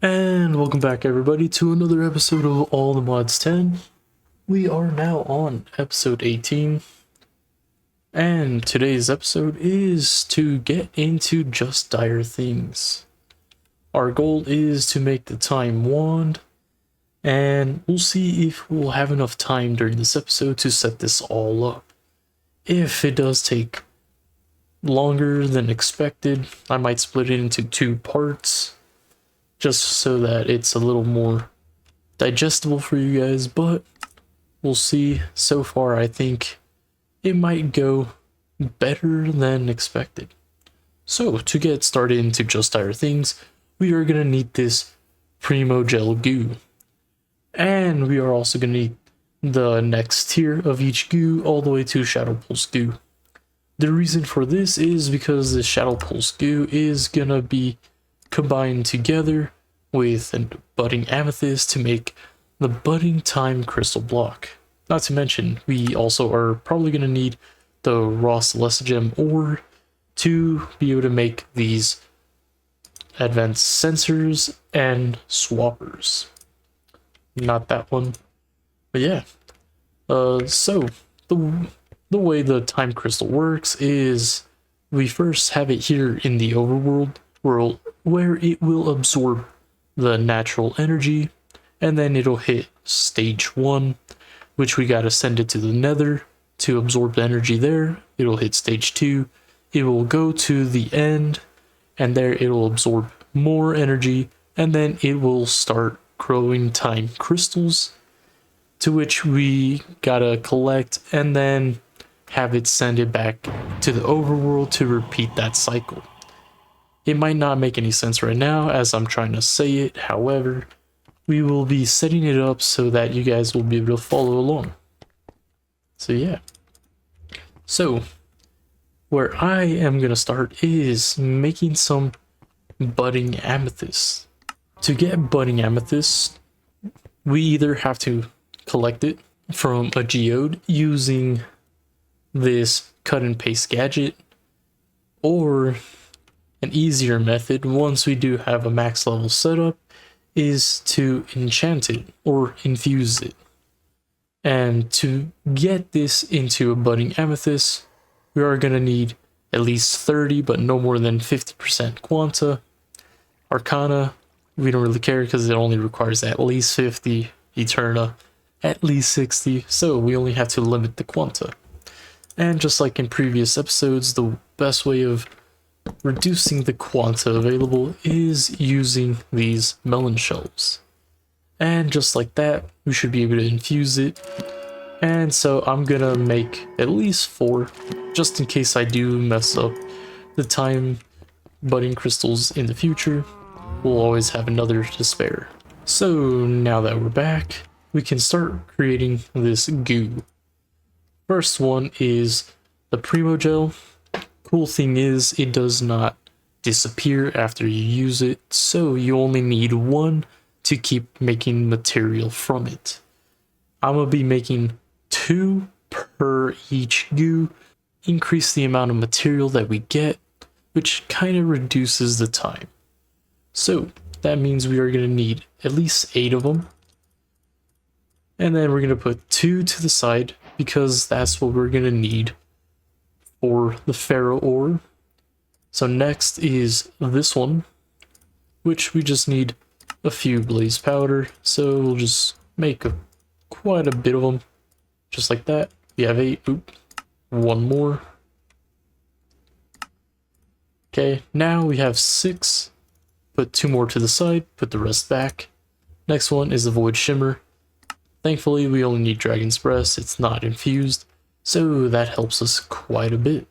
And welcome back everybody to another episode of All the Mods 10. We are now on episode 18. And today's episode is to get into Just Dire Things. Our goal is to make the time wand, and we'll see if we'll have enough time during this episode to set this all up. If it does take longer than expected, I might split it into two parts, just so that it's a little more digestible for you guys, but we'll see. So far, I think it might go better than expected. So, to get started into Just Dire Things, we are going to need this Primo Gel goo. And we are also going to need the next tier of each goo all the way to Shadow Pulse goo. The reason for this is because the Shadow Pulse goo is going to be combined together with a budding amethyst to make the budding time crystal block. Not to mention, we also are probably going to need the raw celestigem ore to be able to make these advanced sensors and swappers. Not that one, but yeah. So the way the time crystal works is we first have it here in the overworld world where it will absorb the natural energy, and then it'll hit stage 1, which we gotta send it to the nether to absorb the energy there. It'll hit stage 2, it will go to the end, and there it'll absorb more energy, and then it will start growing time crystals, to which we gotta collect and then have it send it back to the overworld to repeat that cycle. It might not make any sense right now as I'm trying to say it, however, we will be setting it up so that you guys will be able to follow along. So yeah. So, where I am going to start is making some budding amethyst. To get budding amethyst, we either have to collect it from a geode using this cut and paste gadget, or an easier method, once we do have a max level setup, is to enchant it or infuse it. And to get this into a budding amethyst, we are going to need at least 30 but no more than 50% quanta. Arcana, we don't really care because it only requires at least 50. Eterna, at least 60, so we only have to limit the quanta. And just like in previous episodes, the best way of reducing the quanta available is using these melon shells. And just like that, we should be able to infuse it. And so I'm gonna make at least 4, just in case I do mess up the time budding crystals in the future. We'll always have another to spare. So now that we're back, we can start creating this goo. First one is the Primo Gel. Cool thing is, it does not disappear after you use it, so you only need 1 to keep making material from it. I'm gonna be making 2 per each goo, increase the amount of material that we get, which kind of reduces the time. So that means we are gonna need at least 8 of them. And then we're gonna put 2 to the side because that's what we're gonna need for the ferro ore. So next is this one, which we just need a few blaze powder, so we'll just make quite a bit of them, just like that. We have 8. Oop, 1 more. Okay, now we have 6. Put 2 more to the side, put the rest back. Next one is the void shimmer. Thankfully, we only need dragon's breath, it's not infused, so that helps us quite a bit.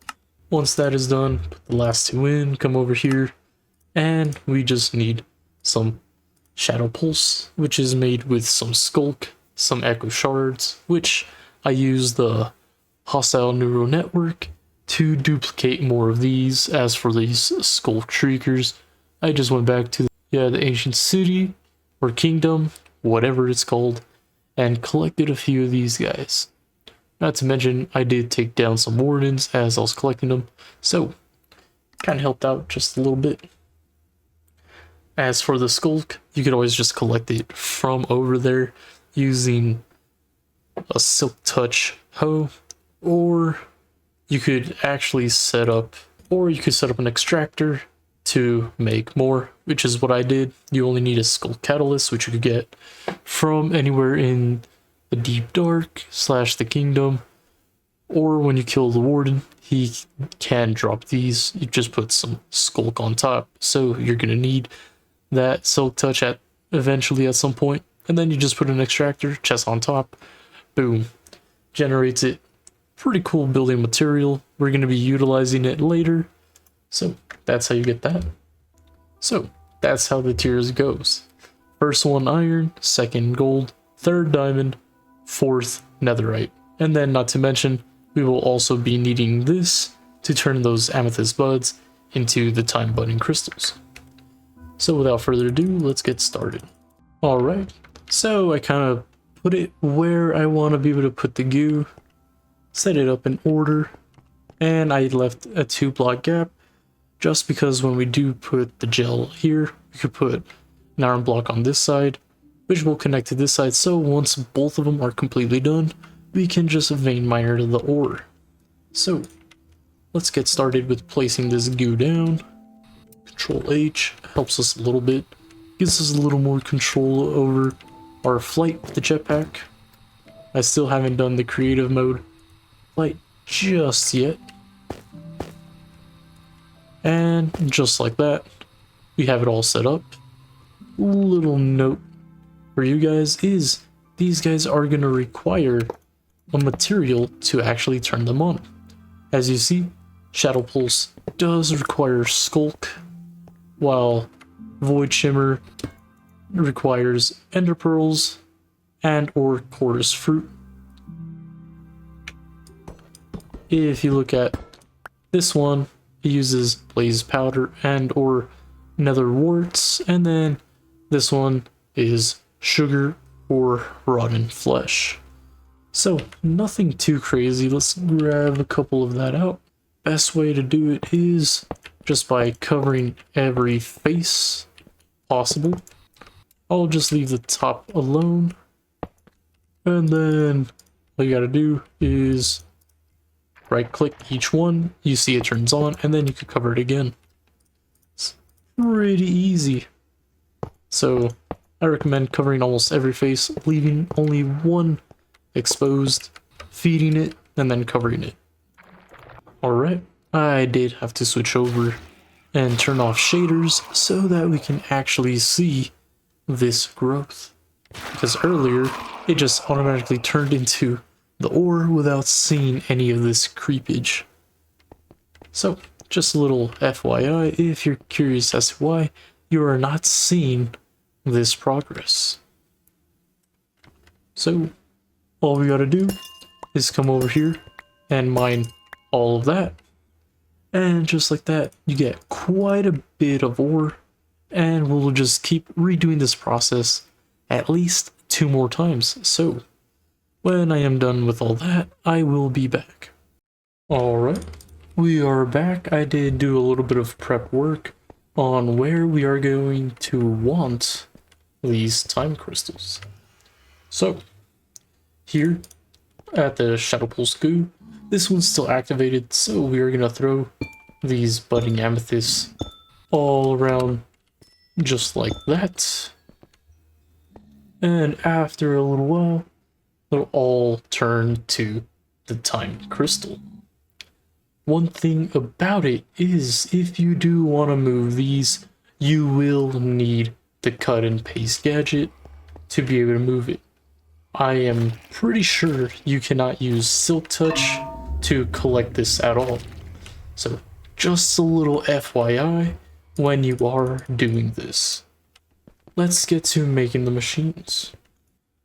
Once that is done, put the last 2 in, come over here, and we just need some Shadow Pulse, which is made with some Skulk, some Echo Shards, which I use the Hostile Neural Network to duplicate more of these. As for these Skulk Shriekers, I just went back to the ancient city, or kingdom, whatever it's called, and collected a few of these guys. Not to mention, I did take down some wardens as I was collecting them, so kind of helped out just a little bit. As for the skulk, you could always just collect it from over there using a silk touch hoe, or you could actually set up an extractor to make more, which is what I did. You only need a skull catalyst, which you could get from anywhere in the deep dark / the kingdom, or when you kill the warden, he can drop these. You just put some skulk on top, so you're gonna need that silk touch eventually at some point, and then you just put an extractor chest on top, boom, generates it. Pretty cool building material. We're going to be utilizing it later, so that's how you get that. So that's how the tiers goes. First one iron, second gold, third diamond, fourth netherite. And then, not to mention, we will also be needing this to turn those amethyst buds into the time budding crystals. So without further ado, let's get started. Alright, so I kind of put it where I want to be able to put the goo, set it up in order, and I left a 2-block gap just because when we do put the gel here, we could put an iron block on this side, which will connect to this side, so once both of them are completely done, we can just vein miner the ore. So let's get started with placing this goo down. Control H helps us a little bit, gives us a little more control over our flight with the jetpack. I still haven't done the creative mode flight just yet. And just like that, we have it all set up. Little note for you guys is these guys are going to require a material to actually turn them on. As you see, Shadow Pulse does require Skulk, while Void Shimmer requires Ender Pearls and or Chorus Fruit. If you look at this one, it uses Blaze Powder and or Nether Warts, and then this one is Sugar or Rotten Flesh. So nothing too crazy. Let's grab a couple of that out. Best way to do it is just by covering every face possible. I'll just leave the top alone, and then all you gotta do is right click each one, you see it turns on, and then you can cover it again. It's pretty easy. So I recommend covering almost every face, leaving only one exposed, feeding it, and then covering it. Alright, I did have to switch over and turn off shaders so that we can actually see this growth. Because earlier, it just automatically turned into the ore without seeing any of this creepage. So, just a little FYI if you're curious as to why you are not seeing this progress. So, all we gotta do is come over here and mine all of that. And just like that, you get quite a bit of ore, and we'll just keep redoing this process at least 2 more times. So, when I am done with all that, I will be back. Alright, we are back. I did do a little bit of prep work on where we are going to want these time crystals. So, here at the Shadow Pulse goo, this one's still activated, so we are going to throw these budding amethysts all around just like that. And after a little while, they'll all turn to the time crystal. One thing about it is if you do want to move these, you will need the cut and paste gadget to be able to move it. I am pretty sure you cannot use Silk Touch to collect this at all. So just a little FYI when you are doing this. Let's get to making the machines.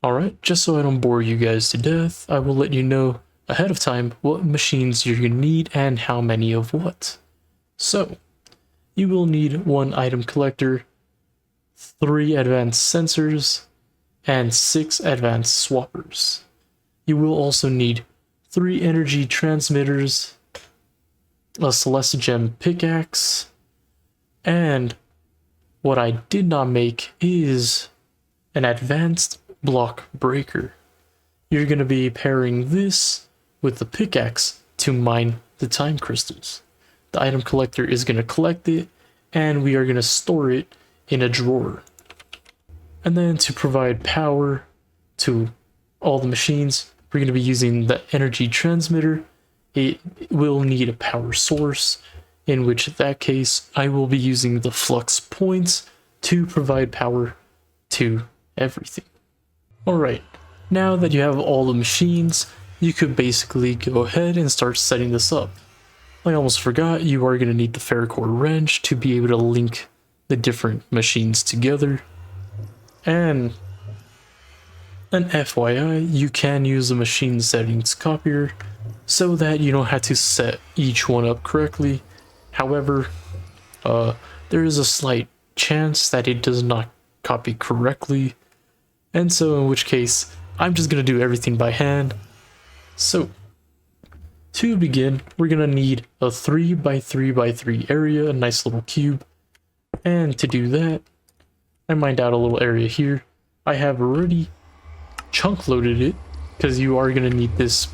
Alright, just so I don't bore you guys to death, I will let you know ahead of time what machines you're going to need and how many of what. So, you will need 1 item collector, 3 advanced sensors, and 6 advanced swappers. You will also need 3 energy transmitters, a Celestigem pickaxe, and what I did not make is an advanced block breaker. You're going to be pairing this with the pickaxe to mine the time crystals. The item collector is going to collect it, and we are going to store it in a drawer. And then to provide power to all the machines, we're going to be using the energy transmitter. It will need a power source, in which in that case I will be using the flux points to provide power to everything. Alright, now that you have all the machines, you could basically go ahead and start setting this up. I almost forgot, you are going to need the ferrocore wrench to be able to link the different machines together. And an FYI, you can use the machine settings copier so that you don't have to set each one up correctly. However, there is a slight chance that it does not copy correctly, and so in which case I'm just going to do everything by hand. So to begin, we're going to need a 3x3x3 area, a nice little cube, and to do that I mined out a little area here. I have already chunk loaded it because you are going to need this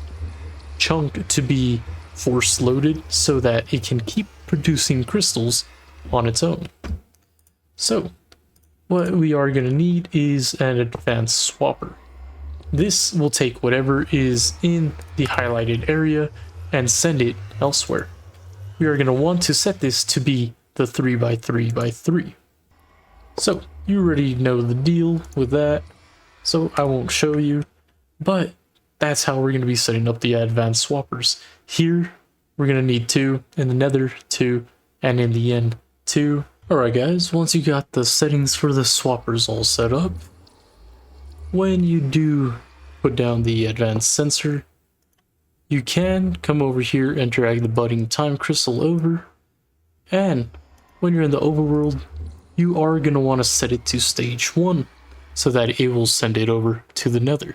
chunk to be force loaded so that it can keep producing crystals on its own. So what we are going to need is an advanced swapper. This will take whatever is in the highlighted area and send it elsewhere. We are going to want to set this to be the 3x3x3. So you already know the deal with that, so I won't show you, but that's how we're going to be setting up the advanced swappers. Here we're going to need 2, in the nether 2, and in the end 2. Alright guys, once you got the settings for the swappers all set up, when you do put down the advanced sensor, you can come over here and drag the budding time crystal over, and when you're in the overworld, you are going to want to set it to stage 1 so that it will send it over to the nether.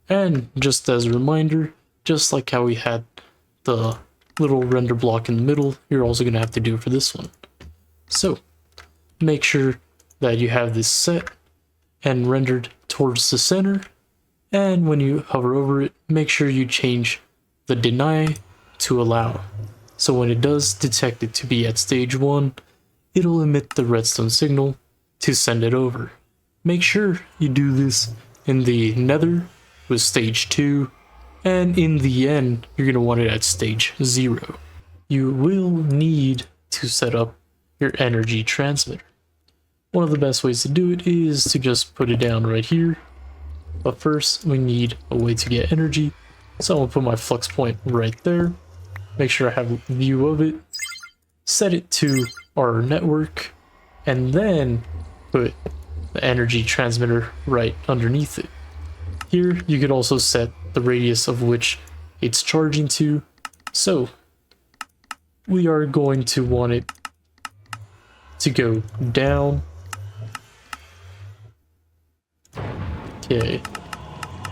And just as a reminder, just like how we had the little render block in the middle, you're also going to have to do it for this one. So make sure that you have this set and rendered towards the center, and when you hover over it, make sure you change the deny to allow. So when it does detect it to be at stage 1, it'll emit the redstone signal to send it over. Make sure you do this in the nether with stage 2, and in the end you're going to want it at stage 0. You will need to set up your energy transmitter. One of the best ways to do it is to just put it down right here, but first we need a way to get energy, so I'm going to put my flux point right there. Make sure I have a view of it, set it to our network, and then put the energy transmitter right underneath it. Here you could also set the radius of which it's charging to, so we are going to want it to go down. Okay,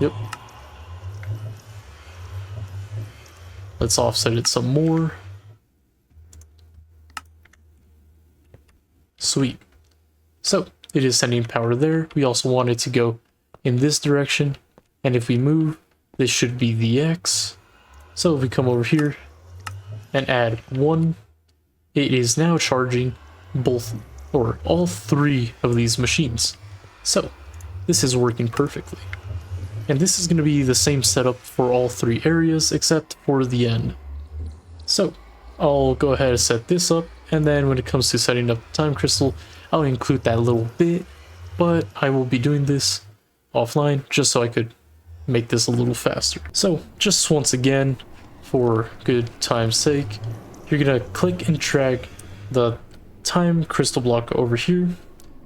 yep. Let's offset it some more. Sweet. So it is sending power there. We also want it to go in this direction, and if we move, this should be the X. So if we come over here and add 1, it is now charging both or all 3 of these machines. So this is working perfectly. And this is going to be the same setup for all 3 areas except for the end. So I'll go ahead and set this up, and then when it comes to setting up the time crystal, I'll include that little bit, but I will be doing this offline just so I could make this a little faster. So just once again, for good time's sake, you're going to click and drag the time crystal block over here.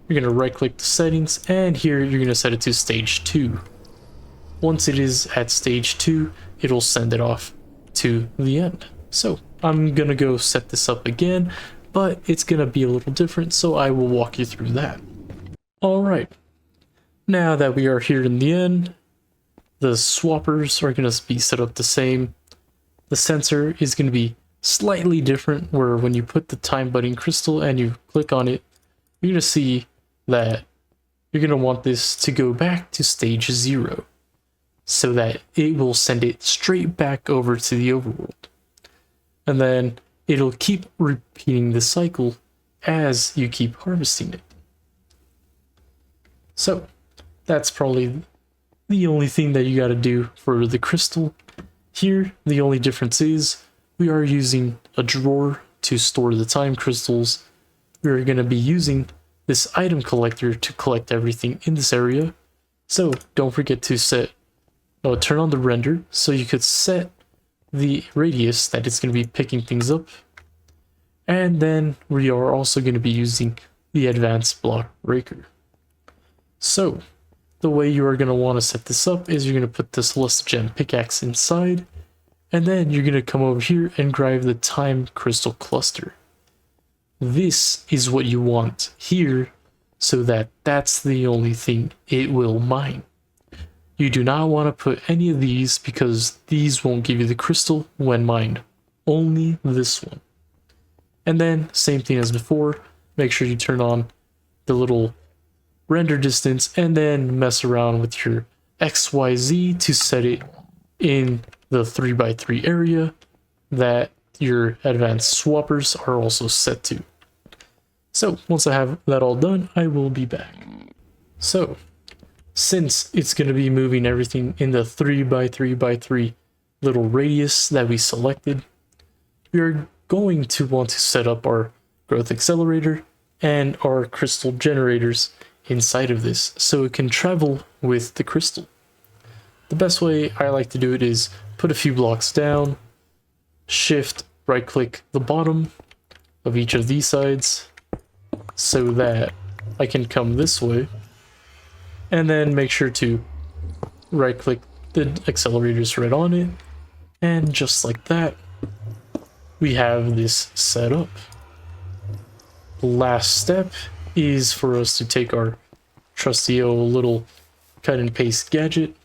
You're going to right click the settings, and here you're going to set it to stage 2. Once it is at stage 2, it'll send it off to the end. So I'm going to go set this up again, but it's going to be a little different, so I will walk you through that. Alright, now that we are here in the end, the swappers are going to be set up the same. The sensor is going to be slightly different, where when you put the time budding crystal and you click on it, you're going to see that you're going to want this to go back to stage 0 so that it will send it straight back over to the overworld. And then it'll keep repeating the cycle as you keep harvesting it. So that's probably the only thing that you got to do for the crystal. Here, the only difference is we are using a drawer to store the time crystals. We're going to be using this item collector to collect everything in this area. So don't forget to turn on the render so you could set the radius that it's going to be picking things up. And then we are also going to be using the advanced block breaker. So the way you are going to want to set this up is you're going to put this Celestial Gem pickaxe inside, and then you're going to come over here and grab the time crystal cluster. This is what you want here, so that that's the only thing it will mine. You do not want to put any of these because these won't give you the crystal when mined. Only this one. And then, same thing as before, make sure you turn on the little render distance and then mess around with your XYZ to set it in the 3x3 area that your advanced swappers are also set to. So once I have that all done, I will be back. So since it's going to be moving everything in the 3x3x3 little radius that we selected, we're going to want to set up our growth accelerator and our crystal generators inside of this so it can travel with the crystal. The best way I like to do it is put a few blocks down, shift right click the bottom of each of these sides so that I can come this way, and then make sure to right click the accelerators right on it, and just like that we have this set up. The last step is for us to take our trusty old little cut and paste gadget,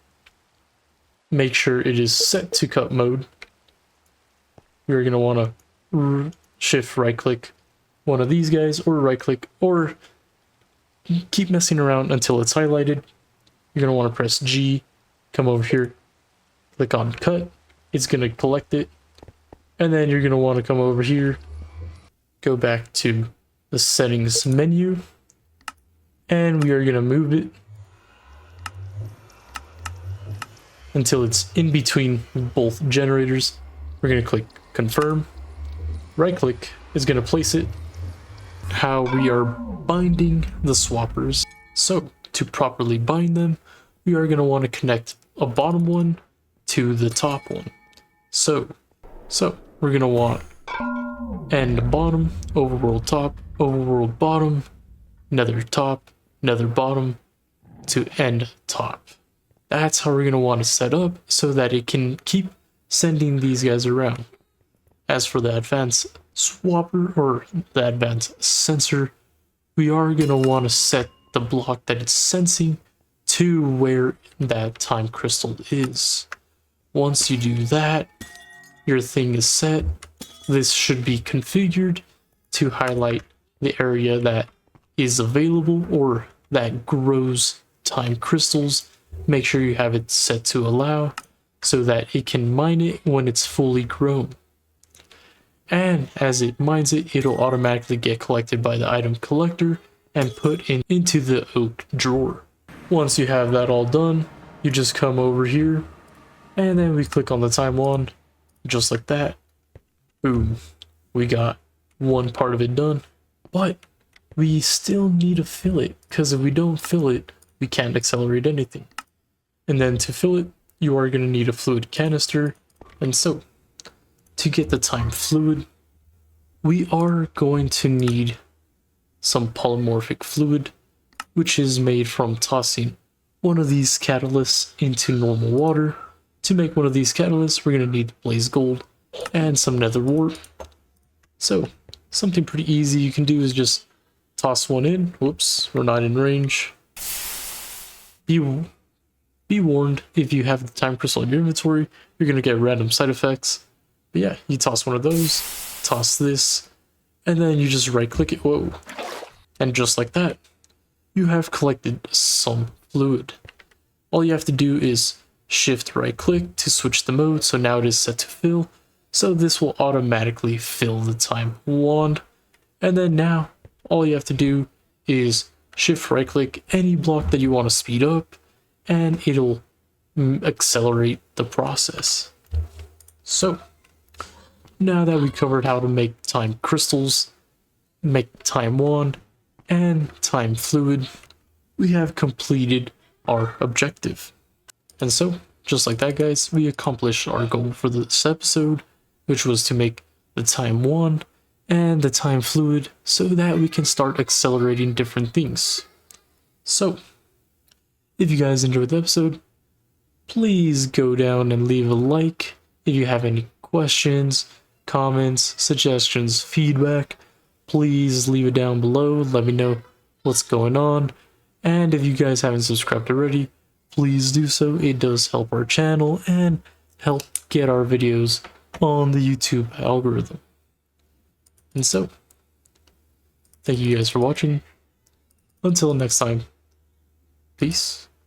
make sure it is set to cut mode. We're going to want to shift right click one of these guys, or right click, or keep messing around until it's highlighted. You're going to want to press G, come over here, click on cut, it's going to collect it, and then you're going to want to come over here, go back to the settings menu, and we are going to move it until it's in between both generators. We're going to click confirm, right click is going to place it how we are binding the swappers. So to properly bind them, we are going to want to connect a bottom one to the top one. So we're going to want end bottom, overworld top, overworld bottom, nether top, nether bottom to end top. That's how we're going to want to set up so that it can keep sending these guys around. As for the advanced swapper or the advanced sensor, we are going to want to set the block that it's sensing to where that time crystal is. Once you do that, your thing is set. This should be configured to highlight the area that is available or that grows time crystals. Make sure you have it set to allow so that it can mine it when it's fully grown. And as it mines it, it'll automatically get collected by the item collector and put into the oak drawer. Once you have that all done, you just come over here and then we click on the time wand, just like that. Boom, we got one part of it done, but we still need to fill it, because if we don't fill it, we can't accelerate anything. And then to fill it, you are going to need a fluid canister. And so to get the time fluid, we are going to need some polymorphic fluid, which is made from tossing one of these catalysts into normal water. To make one of these catalysts, we're going to need blaze gold and some nether wart. So something pretty easy you can do is just toss one in. Whoops, we're not in range. Be warned, if you have the time crystal in your inventory, you're going to get random side effects. But yeah, you toss one of those, toss this, and then you just right click it. Whoa. And just like that, you have collected some fluid. All you have to do is shift right click to switch the mode, so now it is set to fill. So this will automatically fill the time wand. And then now, all you have to do is shift right click any block that you want to speed up, and it'll accelerate the process. So, now that we covered how to make time crystals, make time wand, and time fluid, we have completed our objective. And so, just like that, guys, we accomplished our goal for this episode, which was to make the time wand and the time fluid so that we can start accelerating different things. So, if you guys enjoyed the episode, please go down and leave a like. If you have any questions, comments, suggestions, feedback, please leave it down below. Let me know what's going on. And if you guys haven't subscribed already, please do so. It does help our channel and help get our videos on the YouTube algorithm. And so, thank you guys for watching. Until next time, peace.